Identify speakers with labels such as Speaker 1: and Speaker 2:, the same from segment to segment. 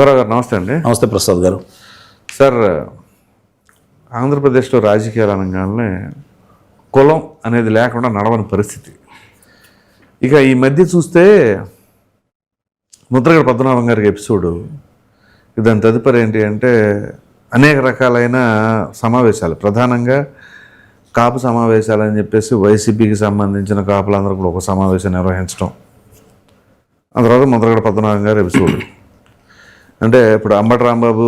Speaker 1: రంగారావు గారు నమస్తే అండి.
Speaker 2: నమస్తే ప్రసాద్ గారు.
Speaker 1: సార్, ఆంధ్రప్రదేశ్లో రాజకీయాలు అనగానే కులం అనేది లేకుండా నడవని పరిస్థితి. ఇక ఈ మధ్య చూస్తే ముద్రగడ పద్మనాభం గారికి ఎపిసోడు, దాని తదుపరి ఏంటి అంటే అనేక రకాలైన సమావేశాలు, ప్రధానంగా కాపు సమావేశాలు అని చెప్పేసి వైసీపీకి సంబంధించిన కాపులందరూ కూడా ఒక సమావేశం నిర్వహించడం. ఆ తర్వాత ముద్రగడ పద్మనాభం గారి ఎపిసోడ్ అంటే ఇప్పుడు అంబటి రాంబాబు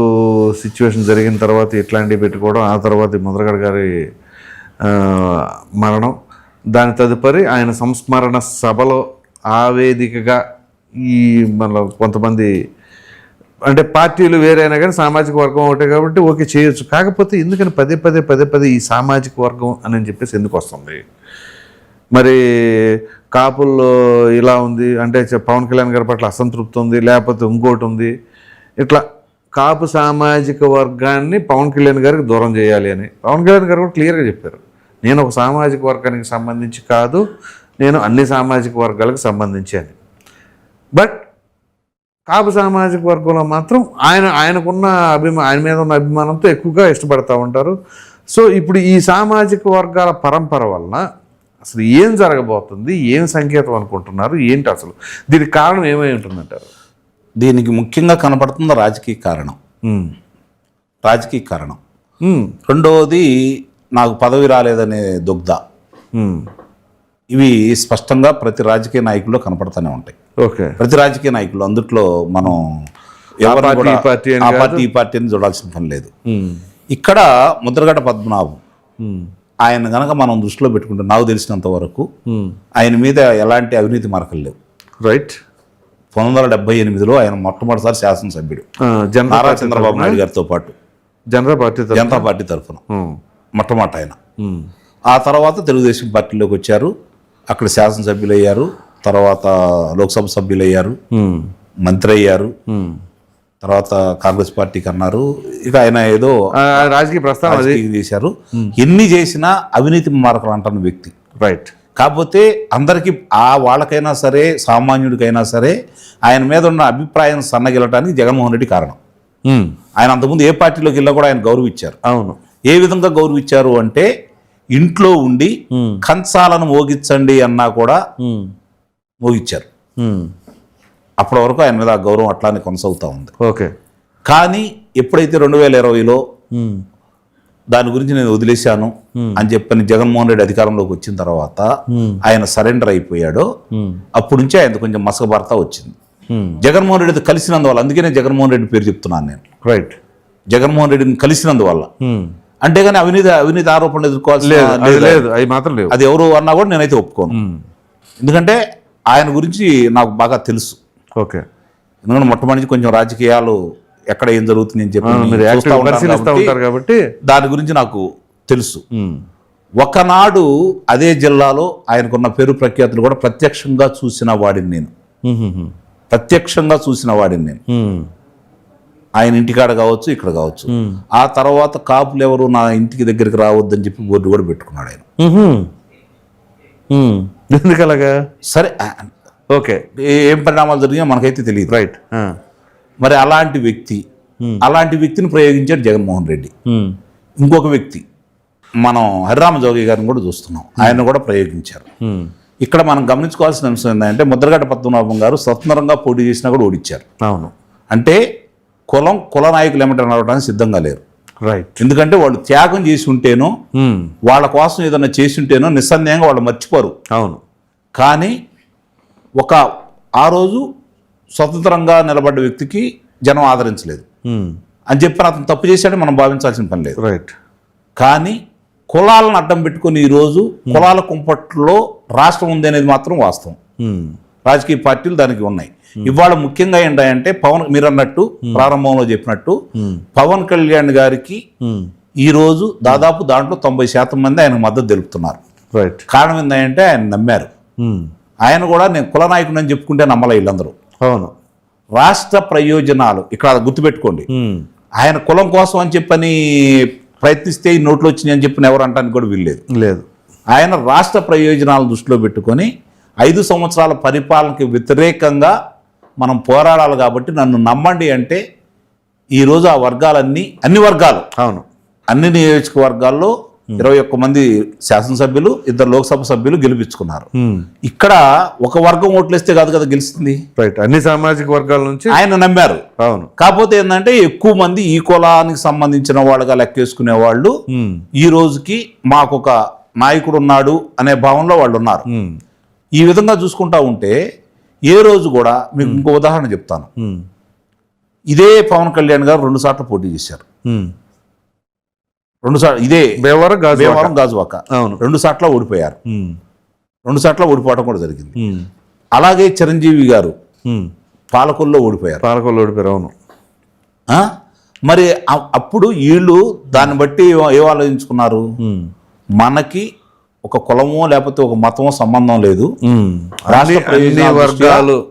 Speaker 1: సిచ్యువేషన్ జరిగిన తర్వాత ఇట్లాంటివి పెట్టుకోవడం, ఆ తర్వాత ముద్రగడ గారి మరణం, దాని తదుపరి ఆయన సంస్మరణ సభలో ఆవేదికగా ఈ మన కొంతమంది అంటే పార్టీలు వేరైనా కానీ సామాజిక వర్గం ఒకటే కాబట్టి ఓకే చేయొచ్చు. కాకపోతే ఎందుకని పదే పదే ఈ సామాజిక వర్గం అని చెప్పేసి ఎందుకు వస్తుంది? మరి కాపుల్లో ఇలా ఉంది అంటే పవన్ కళ్యాణ్ గారి పట్ల అసంతృప్తి ఉంది, లేకపోతే ఇంకోటి ఉంది, ఇట్లా కాపు సామాజిక వర్గాన్ని పవన్ కళ్యాణ్ గారికి దూరం చేయాలి అని పవన్ కళ్యాణ్ గారు కూడా క్లియర్గా చెప్పారు. నేను ఒక సామాజిక వర్గానికి సంబంధించి కాదు, నేను అన్ని సామాజిక వర్గాలకు సంబంధించి అని. బట్ కాపు సామాజిక వర్గంలో మాత్రం ఆయనకున్న ఆయన మీద ఉన్న అభిమానంతో ఎక్కువగా ఇష్టపడతా ఉంటారు. సో ఇప్పుడు ఈ సామాజిక వర్గాల పరంపర వలన అసలు ఏం జరగబోతుంది, ఏం సంకేతం అనుకుంటున్నారు, ఏంటి అసలు దీనికి కారణం ఏమై ఉంటుందంటారు?
Speaker 2: దీనికి ముఖ్యంగా కనపడుతున్న రాజకీయ కారణం. రెండవది నాకు పదవి రాలేదనే దుగ్ధ. ఇవి స్పష్టంగా ప్రతి రాజకీయ నాయకుల్లో కనపడుతూనే ఉంటాయి.
Speaker 1: ఓకే,
Speaker 2: ప్రతి రాజకీయ నాయకులు, అందుట్లో మనం ఈ పార్టీ అని చూడాల్సిన పని లేదు. ఇక్కడ ముద్రగడ పద్మనాభం ఆయన గనక మనం దృష్టిలో పెట్టుకుంటే నాకు తెలిసినంత వరకు ఆయన మీద ఎలాంటి అవినీతి మరకలు లేవు.
Speaker 1: రైట్.
Speaker 2: 1978లో ఆయన మొట్టమొదటిసారి శాసనసభ్యుడు నారా చంద్రబాబు నాయుడు గారితో పాటు జనతా పార్టీ తరఫున మొట్టమొదటి ఆయన. ఆ తర్వాత తెలుగుదేశం పార్టీలోకి వచ్చారు, అక్కడ శాసనసభ్యులు అయ్యారు, తర్వాత లోక్సభ సభ్యులు అయ్యారు, మంత్రి అయ్యారు, తర్వాత కాంగ్రెస్ పార్టీకి అన్నారు. ఇక ఆయన ఏదో
Speaker 1: రాజకీయ ప్రస్థానం
Speaker 2: చేశారు. ఎన్ని చేసినా అవినీతి మార్కలు అంటున్న వ్యక్తి.
Speaker 1: రైట్.
Speaker 2: కాకపోతే అందరికీ వాళ్ళకైనా సరే సామాన్యుడికైనా సరే ఆయన మీద ఉన్న అభిప్రాయం సన్నగిలటానికి జగన్మోహన్ రెడ్డి కారణం. ఆయన అంతకుముందు ఏ పార్టీలోకి వెళ్ళా కూడా ఆయన గౌరవించారు.
Speaker 1: అవును.
Speaker 2: ఏ విధంగా గౌరవించారు అంటే ఇంట్లో ఉండి కంచాలను మోగించండి అన్నా కూడా మోగించారు. అప్పటి వరకు ఆయన మీద ఆ గౌరవం అట్లానే కొనసాగుతూ ఉంది.
Speaker 1: ఓకే.
Speaker 2: కానీ ఎప్పుడైతే 2020లో దాని గురించి నేను వదిలేశాను అని చెప్పని జగన్మోహన్ రెడ్డి అధికారంలోకి వచ్చిన తర్వాత ఆయన సరెండర్ అయిపోయాడో అప్పటి నుంచి ఆయన కొంచెం మసకబారత వచ్చింది. జగన్మోహన్ రెడ్డితో కలిసినందువల్ల, అందుకే నేను జగన్మోహన్ రెడ్డి పేరు చెప్తున్నాను నేను.
Speaker 1: రైట్.
Speaker 2: జగన్మోహన్ రెడ్డిని కలిసినందువల్ల. అంతేగాని అవినీతి ఆరోపణలు ఎదుర్కోవాల్సిన
Speaker 1: లేదు, అవి మాత్రం లేవు.
Speaker 2: అది ఎవరు అన్నా కూడా నేనైతే ఒప్పుకోను. ఎందుకంటే ఆయన గురించి నాకు బాగా తెలుసు.
Speaker 1: ఓకే.
Speaker 2: ఎందుకంటే మొట్టమొదటి కొంచెం రాజకీయాలు ఎక్కడ ఏం జరుగుతుంది అని చెప్పి
Speaker 1: కాబట్టి
Speaker 2: దాని గురించి నాకు తెలుసు. ఒకనాడు అదే జిల్లాలో ఆయనకున్న పేరు ప్రఖ్యాతులు కూడా ప్రత్యక్షంగా చూసిన వాడిని నేను. ఆయన ఇంటికాడ కావచ్చు, ఇక్కడ కావచ్చు. ఆ తర్వాత కాపులు ఎవరు నా ఇంటికి దగ్గరికి రావద్దని చెప్పి బోర్డు కూడా పెట్టుకున్నాడు ఆయన.
Speaker 1: ఎందుకలాగా?
Speaker 2: సరే,
Speaker 1: ఓకే,
Speaker 2: ఏం పరిణామాలు జరిగినా మనకైతే తెలియదు.
Speaker 1: రైట్.
Speaker 2: మరి అలాంటి వ్యక్తిని ప్రయోగించాడు జగన్మోహన్ రెడ్డి. ఇంకొక వ్యక్తి మనం హరిరామ జోగి గారిని కూడా చూస్తున్నాం, ఆయన కూడా ప్రయోగించారు. ఇక్కడ మనం గమనించుకోవాల్సిన అంశం ఏంటంటే ముద్రగడ పద్మనాభం గారు స్వతంత్రంగా పోటీ చేసినా కూడా ఓడించారు.
Speaker 1: అవును.
Speaker 2: అంటే కుల నాయకులు ఏమంటారు నడవడానికి సిద్ధంగా లేరు.
Speaker 1: రైట్.
Speaker 2: ఎందుకంటే వాళ్ళు త్యాగం చేసి ఉంటేనో, వాళ్ళ కోసం ఏదైనా చేసి ఉంటేనో నిస్సందేహంగా వాళ్ళు మర్చిపోరు.
Speaker 1: అవును.
Speaker 2: కానీ ఆ రోజు స్వతంత్రంగా నిలబడ్డ వ్యక్తికి జనం ఆదరించలేదు అని చెప్పి అతను తప్పు చేశాడని మనం భావించాల్సిన పని లేదు.
Speaker 1: రైట్.
Speaker 2: కానీ కులాలను అడ్డం పెట్టుకుని ఈరోజు కులాల కుంపట్లో రాష్ట్రం ఉంది అనేది మాత్రం వాస్తవం. రాజకీయ పార్టీలు దానికి ఉన్నాయి. ఇవాళ ముఖ్యంగా ఏంటంటే మీరు అన్నట్టు ప్రారంభంలో చెప్పినట్టు పవన్ కళ్యాణ్ గారికి ఈరోజు దాదాపు దాంట్లో 90% మంది ఆయన మద్దతు తెలుపుతున్నారు.
Speaker 1: రైట్.
Speaker 2: కారణం ఏంటంటే ఆయన నమ్మారు. ఆయన కూడా నేను కుల నాయకుడు అని చెప్పుకుంటే నమ్మలే వీళ్ళందరూ.
Speaker 1: అవును.
Speaker 2: రాష్ట్ర ప్రయోజనాలు ఇక్కడ గుర్తుపెట్టుకోండి. ఆయన కులం కోసం అని చెప్పని ప్రయత్నిస్తే ఈ నోట్లు వచ్చినాయి అని చెప్పిన ఎవరు అంటానికి కూడా వీల్లేదు. ఆయన రాష్ట్ర ప్రయోజనాలను దృష్టిలో పెట్టుకొని 5 సంవత్సరాల పరిపాలనకి వ్యతిరేకంగా మనం పోరాడాలి కాబట్టి నన్ను నమ్మండి అంటే ఈరోజు ఆ వర్గాలన్నీ అన్ని వర్గాలు
Speaker 1: అవును
Speaker 2: అన్ని నియోజకవర్గాల్లో 21 మంది శాసనసభ్యులు 2 లోక్సభ సభ్యులు గెలిపించుకున్నారు. ఇక్కడ ఒక వర్గం ఓట్లేస్తే కాదు కదా గెలిచింది,
Speaker 1: రైట్, అన్ని సామాజిక వర్గాల నుంచి
Speaker 2: ఆయన నమ్మారు.
Speaker 1: అవును,
Speaker 2: కాకపోతే ఏంటంటే ఎక్కువ మంది ఈ కులానికి సంబంధించిన వాళ్ళుగా లెక్కేసుకునే వాళ్ళు ఈ రోజుకి మాకు ఒక నాయకుడు ఉన్నాడు అనే భావంలో వాళ్ళు ఉన్నారు. ఈ విధంగా చూసుకుంటా ఉంటే ఏ రోజు కూడా మీకు ఇంకో ఉదాహరణ చెప్తాను. ఇదే పవన్ కళ్యాణ్ గారు 2 సార్లు పోటీ చేశారు. 2 సార్లు ఇదే భీమవరం గాజువాక 2 సార్లు ఓడిపోయారు. 2 సార్లు ఓడిపోవడం కూడా జరిగింది. అలాగే చిరంజీవి గారు పాలకొల్లో ఓడిపోయారు.
Speaker 1: అవును.
Speaker 2: మరి అప్పుడు వీళ్ళు దాన్ని బట్టి ఏం ఆలోచించుకున్నారు, మనకి ఒక కులమో లేకపోతే ఒక మతమో సంబంధం లేదు,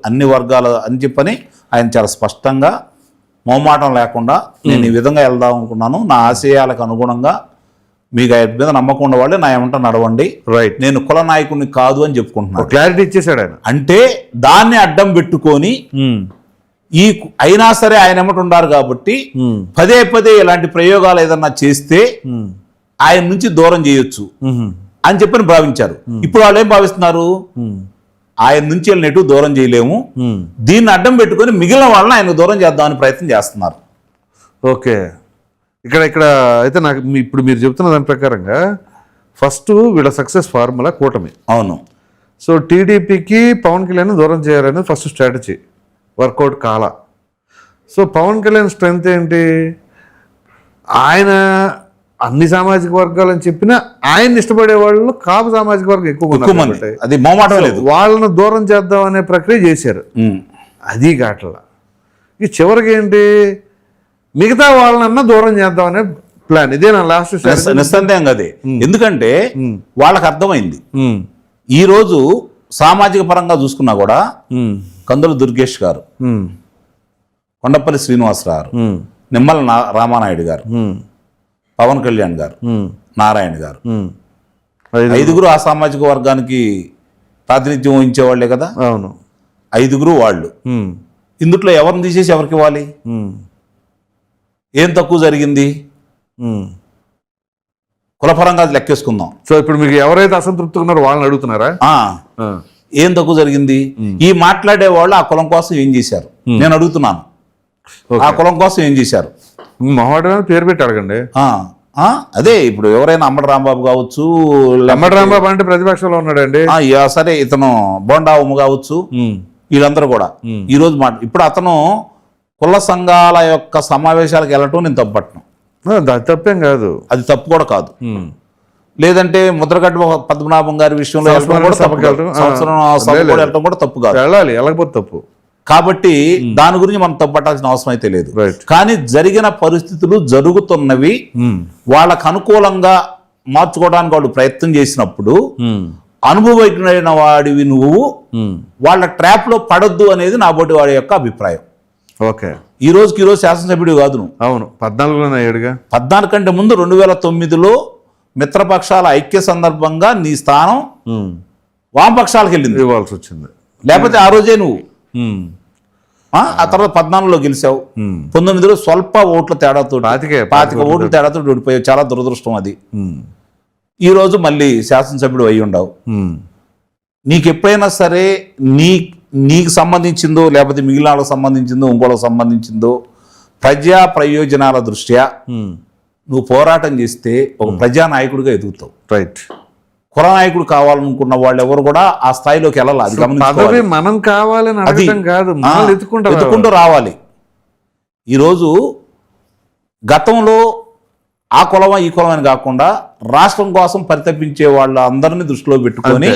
Speaker 2: అన్ని వర్గాలు అని చెప్పని ఆయన చాలా స్పష్టంగా మొహమాటం లేకుండా నేను ఈ విధంగా వెళ్దాం అనుకున్నాను, నా ఆశయాలకు అనుగుణంగా మీకు ఆయన మీద నమ్మకం ఉండవాళ్ళే నా ఏమంటా నడవండి,
Speaker 1: రైట్,
Speaker 2: నేను కుల నాయకుడిని కాదు అని చెప్పుకుంటున్నాను.
Speaker 1: క్లారిటీ ఇచ్చేసాడు ఆయన.
Speaker 2: అంటే దాన్ని అడ్డం పెట్టుకొని ఈ అయినా సరే ఆయన ఎమ్మటి ఉన్నారు కాబట్టి పదే పదే ఇలాంటి ప్రయోగాలు ఏదన్నా చేస్తే ఆయన నుంచి దూరం చేయొచ్చు అని చెప్పని భావించారు. ఇప్పుడు వాళ్ళు ఏం భావిస్తున్నారు, ఆయన నుంచి వెళ్ళిన ఎటు దూరం చేయలేము, దీన్ని అడ్డం పెట్టుకొని మిగిలిన వాళ్ళని ఆయన దూరం చేద్దామని ప్రయత్నం చేస్తున్నారు.
Speaker 1: ఓకే, ఇక్కడ అయితే నాకు ఇప్పుడు మీరు చెప్తున్న దాని ప్రకారంగా ఫస్ట్ వీళ్ళ సక్సెస్ ఫార్ములా కూటమి.
Speaker 2: అవును.
Speaker 1: సో టీడీపీకి పవన్ కళ్యాణ్ దూరం చేయాలనేది ఫస్ట్ స్ట్రాటజీ, వర్కౌట్ కాల. సో పవన్ కళ్యాణ్ స్ట్రెంగ్త్ ఏంటి, ఆయన అన్ని సామాజిక వర్గాలని చెప్పినా ఆయన ఇష్టపడే వాళ్ళు కాపు సామాజిక వర్గం ఎక్కువ మంది,
Speaker 2: అది మొహమాటం లేదు,
Speaker 1: వాళ్ళను దూరం చేద్దాం అనే ప్రక్రియ చేశారు. అది ఘాట్ల ఈ చివరికి ఏంటి, మిగతా వాళ్ళనన్నా దూరం చేద్దాం అనే ప్లాన్. ఇదే నా లాస్ట్
Speaker 2: నిస్సందేహంగా అదే. ఎందుకంటే వాళ్ళకి అర్థమైంది ఈ రోజు సామాజిక పరంగా చూసుకున్నా కూడా కందుల దుర్గేష్ గారు, కొండపల్లి శ్రీనివాసరావు గారు, నిమ్మల రామానాయుడు గారు, పవన్ కళ్యాణ్ గారు, నారాయణ గారు, 5 ఆ సామాజిక వర్గానికి ప్రాతినిధ్యం వహించేవాళ్లే కదా.
Speaker 1: అవును,
Speaker 2: 5 వాళ్ళు. ఇందుట్లో ఎవరిని తీసేసి ఎవరికి ఇవ్వాలి, ఏం తక్కువ జరిగింది, కులపరంగా లెక్కేసుకుందాం.
Speaker 1: సో ఇప్పుడు మీకు ఎవరైతే అసంతృప్తిగా ఉన్నారో వాళ్ళని అడుగుతున్నారా,
Speaker 2: ఏం తక్కువ జరిగింది, ఈ మాట్లాడే వాళ్ళు ఆ కులం కోసం ఏం చేశారు నేను అడుగుతున్నాను, ఆ కులం కోసం ఏం చేశారు,
Speaker 1: మహోడమైన పేరు పెట్టి అడగండి.
Speaker 2: అదే ఇప్పుడు ఎవరైనా అమ్మడి రాంబాబు కావచ్చు,
Speaker 1: అమ్మడి రాంబాబు అంటే ప్రతిపక్షంలో ఉన్నాడండి,
Speaker 2: సరే ఇతను బోండా ఉమ్మ కావచ్చు, వీళ్ళందరూ కూడా ఈ రోజు ఇప్పుడు అతను కుల సంఘాల యొక్క సమావేశాలకు వెళ్ళటం నేను తప్పట్ను,
Speaker 1: తప్పేం కాదు, అది
Speaker 2: తప్పు కూడా కాదు. లేదంటే ముద్రగడ్డ పద్మనాభం గారి విషయంలో వెళ్ళటం కూడా తప్పు కాదు,
Speaker 1: వెళ్ళాలి, వెళ్ళకపోతే తప్పు.
Speaker 2: కాబట్టి దాని గురించి మనం తప్పట్టాల్సిన అవసరం అయితే లేదు. కానీ జరిగిన పరిస్థితులు జరుగుతున్నవి వాళ్ళకు అనుకూలంగా మార్చుకోవడానికి వాళ్ళు ప్రయత్నం చేసినప్పుడు అనుభవజ్ఞుడైన వాడివి నువ్వు వాళ్ళ ట్రాప్ లో పడొద్దు అనేది నా బోటి వాడి యొక్క అభిప్రాయం.
Speaker 1: ఓకే,
Speaker 2: ఈ రోజు శాసనసభ్యుడు కాదు నువ్వు.
Speaker 1: అవును,
Speaker 2: 14 కంటే ముందు 2009లో మిత్రపక్షాల ఐక్య సందర్భంగా నీ స్థానం వామపక్షాలకు వెళ్ళింది,
Speaker 1: ఇవ్వాల్సి వచ్చింది.
Speaker 2: లేకపోతే ఆ రోజే నువ్వు ఆ తర్వాత 14లో గెలిచావు, 19లో స్వల్ప ఓట్ల తేడాతో 25 ఓట్ల తేడాతో ఓడిపోయావు. చాలా దురదృష్టం అది. ఈ రోజు మళ్ళీ శాసనసభ్యుడు అయి ఉండవు. నీకు ఎప్పుడైనా సరే నీకు సంబంధించిందో లేకపోతే మిగిలిన వాళ్ళకి సంబంధించిందో ఇంకోళ్ళకి సంబంధించిందో ప్రజా ప్రయోజనాల దృష్ట్యా నువ్వు పోరాటం చేస్తే ఒక ప్రజానాయకుడిగా ఎదుగుతావు.
Speaker 1: రైట్,
Speaker 2: కుల నాయకుడు కావాలనుకున్న వాళ్ళు ఎవరు కూడా ఆ స్థాయిలోకి వెళ్ళాలి. అది
Speaker 1: మనం కావాలని
Speaker 2: ఎత్తుకుంటూ రావాలి. ఈరోజు గతంలో ఆ కులమా ఈ కులం అని కాకుండా రాష్ట్రం కోసం పరితపించే వాళ్ళ అందరినీ దృష్టిలో పెట్టుకొని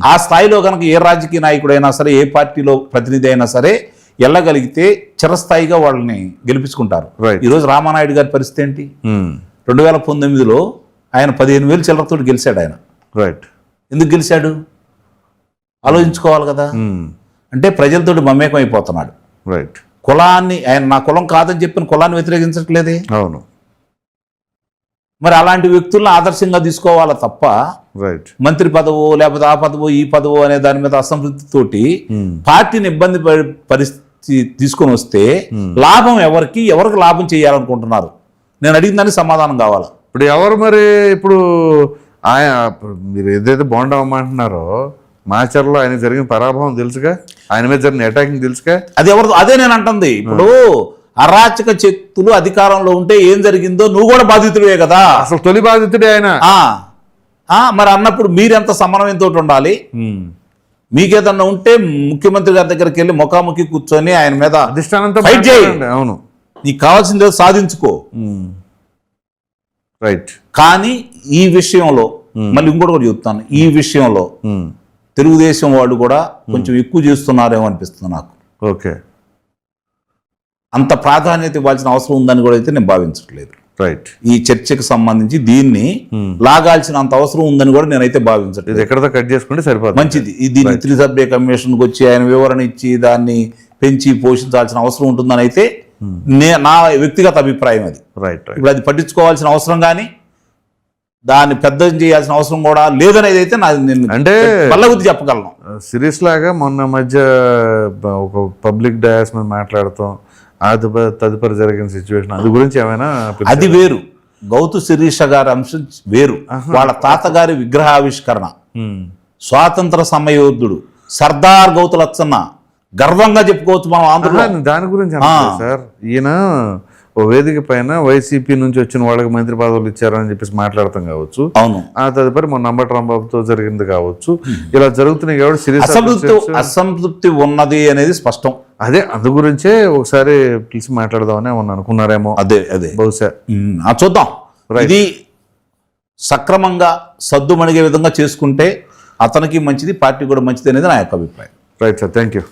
Speaker 2: ఆ స్థాయిలో కనుక ఏ రాజకీయ నాయకుడైనా సరే ఏ పార్టీలో ప్రతినిధి అయినా సరే వెళ్ళగలిగితే చిరస్థాయిగా వాళ్ళని గెలిపించుకుంటారు. ఈరోజు రామానాయుడు గారి పరిస్థితి ఏంటి, 2019లో ఆయన 15,000 చిల్లరతో గెలిచాడు. ఆయన
Speaker 1: రైట్,
Speaker 2: ఎందుకు గెలిచాడు ఆలోచించుకోవాలి కదా. అంటే ప్రజలతోటి మమేకం అయిపోతున్నాడు.
Speaker 1: రైట్,
Speaker 2: కులాన్ని ఆయన నా కులం కాదని చెప్పిన కులాన్ని వ్యతిరేకించట్లేదే.
Speaker 1: అవును,
Speaker 2: మరి అలాంటి వ్యక్తులను ఆదర్శంగా తీసుకోవాలా తప్ప మంత్రి పదవో లేకపోతే ఆ పదవో ఈ పదవో అనే దాని మీద అసంతృప్తితోటి పార్టీని ఇబ్బంది తీసుకొని వస్తే లాభం ఎవరికి లాభం చేయాలనుకుంటున్నారు? నేను అడిగిన దానికి సమాధానం కావాలి.
Speaker 1: ఇప్పుడు ఎవరు మరి ఇప్పుడు మీరు ఏదైతే బోండా అమ్మంటున్నారో మాచర్లో ఆయన జరిగిన పరాభవం తెలుసుగా, ఆయన మీద జరిగిన అటాకింగ్ తెలుసుగా.
Speaker 2: అది ఎవరు? అదే నేను అంటుంది. ఇప్పుడు అరాచక శక్తులు అధికారంలో ఉంటే ఏం జరిగిందో నువ్వు కూడా బాధితుడే కదా.
Speaker 1: అసలు తొలి బాధితుడే ఆయన.
Speaker 2: మరి అన్నప్పుడు మీరెంత సమన్వయంతో ఉండాలి? మీకేదన్నా ఉంటే ముఖ్యమంత్రి గారి దగ్గరికి వెళ్ళి ముఖాముఖి కూర్చొని ఆయన మీద
Speaker 1: అధిష్టానంతో
Speaker 2: ఫైట్ చేయి.
Speaker 1: అవును,
Speaker 2: నీకు కావాల్సింది సాధించుకో.
Speaker 1: రైట్.
Speaker 2: కానీ ఈ విషయంలో మళ్ళీ ఇంకోటి కూడా చెప్తాను, ఈ విషయంలో తెలుగుదేశం వాళ్ళు కూడా కొంచెం ఎక్కువ చేస్తున్నారేమో అనిపిస్తుంది నాకు.
Speaker 1: ఓకే,
Speaker 2: అంత ప్రాధాన్యత ఇవ్వాల్సిన అవసరం ఉందని కూడా అయితే నేను భావించట్లేదు.
Speaker 1: రైట్.
Speaker 2: ఈ చర్చకు సంబంధించి దీన్ని లాగాల్సిన అంత అవసరం ఉందని కూడా నేనైతే భావించట్లేదు.
Speaker 1: ఎక్కడతో కట్ చేసుకుంటే సరిపోతుంది.
Speaker 2: మంచిది. దీన్ని త్రిసభ్య కమిషన్కి వచ్చి ఆయన వివరణ ఇచ్చి దాన్ని పెంచి పోషించాల్సిన అవసరం ఉంటుందని అయితే నా వ్యక్తిగత అభిప్రాయం అది.
Speaker 1: రైట్.
Speaker 2: ఇప్పుడు అది పట్టించుకోవాల్సిన అవసరం కానీ దాన్ని పెద్ద చేయాల్సిన అవసరం కూడా లేదనేది అయితే
Speaker 1: అంటే
Speaker 2: బల్లగుద్ది చెప్పగలను.
Speaker 1: సిరీస్ లాగా మొన్న మధ్య ఒక పబ్లిక్ డయాస్ మీద మాట్లాడతాం, తదుపరి జరిగిన సిచ్యువేషన్ అది గురించి ఏమైనా?
Speaker 2: అది వేరు. గౌతు శిరీష గారి అంశం వేరు. వాళ్ళ తాతగారి విగ్రహావిష్కరణ, స్వాతంత్ర సమయోధుడు సర్దార్ గౌతు లచ్చన్న గర్వంగా చెప్పుకోవచ్చు మనం ఆంధ్రలో.
Speaker 1: దాని గురించి సార్, ఈయన ఓ వేదిక పైన వైసీపీ నుంచి వచ్చిన వాళ్ళకి మంత్రి పదవులు ఇచ్చారని చెప్పేసి మాట్లాడతాం కావచ్చు.
Speaker 2: అవును.
Speaker 1: ఆ తదుపరి మొన్న అంబటి రాంబాబుతో జరిగింది కావచ్చు. ఇలా జరుగుతున్నాయి కాబట్టి సిరీస్
Speaker 2: అసంతృప్తి ఉన్నది అనేది స్పష్టం.
Speaker 1: అదే అందు గురించే ఒకసారి పిలిచి మాట్లాడదామని ఏమన్నా అనుకున్నారేమో.
Speaker 2: అదే
Speaker 1: బహుశా
Speaker 2: చూద్దాం. ఇది సక్రమంగా సద్దుమణిగే విధంగా చేసుకుంటే అతనికి మంచిది, పార్టీ కూడా మంచిది అనేది నా యొక్క అభిప్రాయం.
Speaker 1: Right sir, thank you.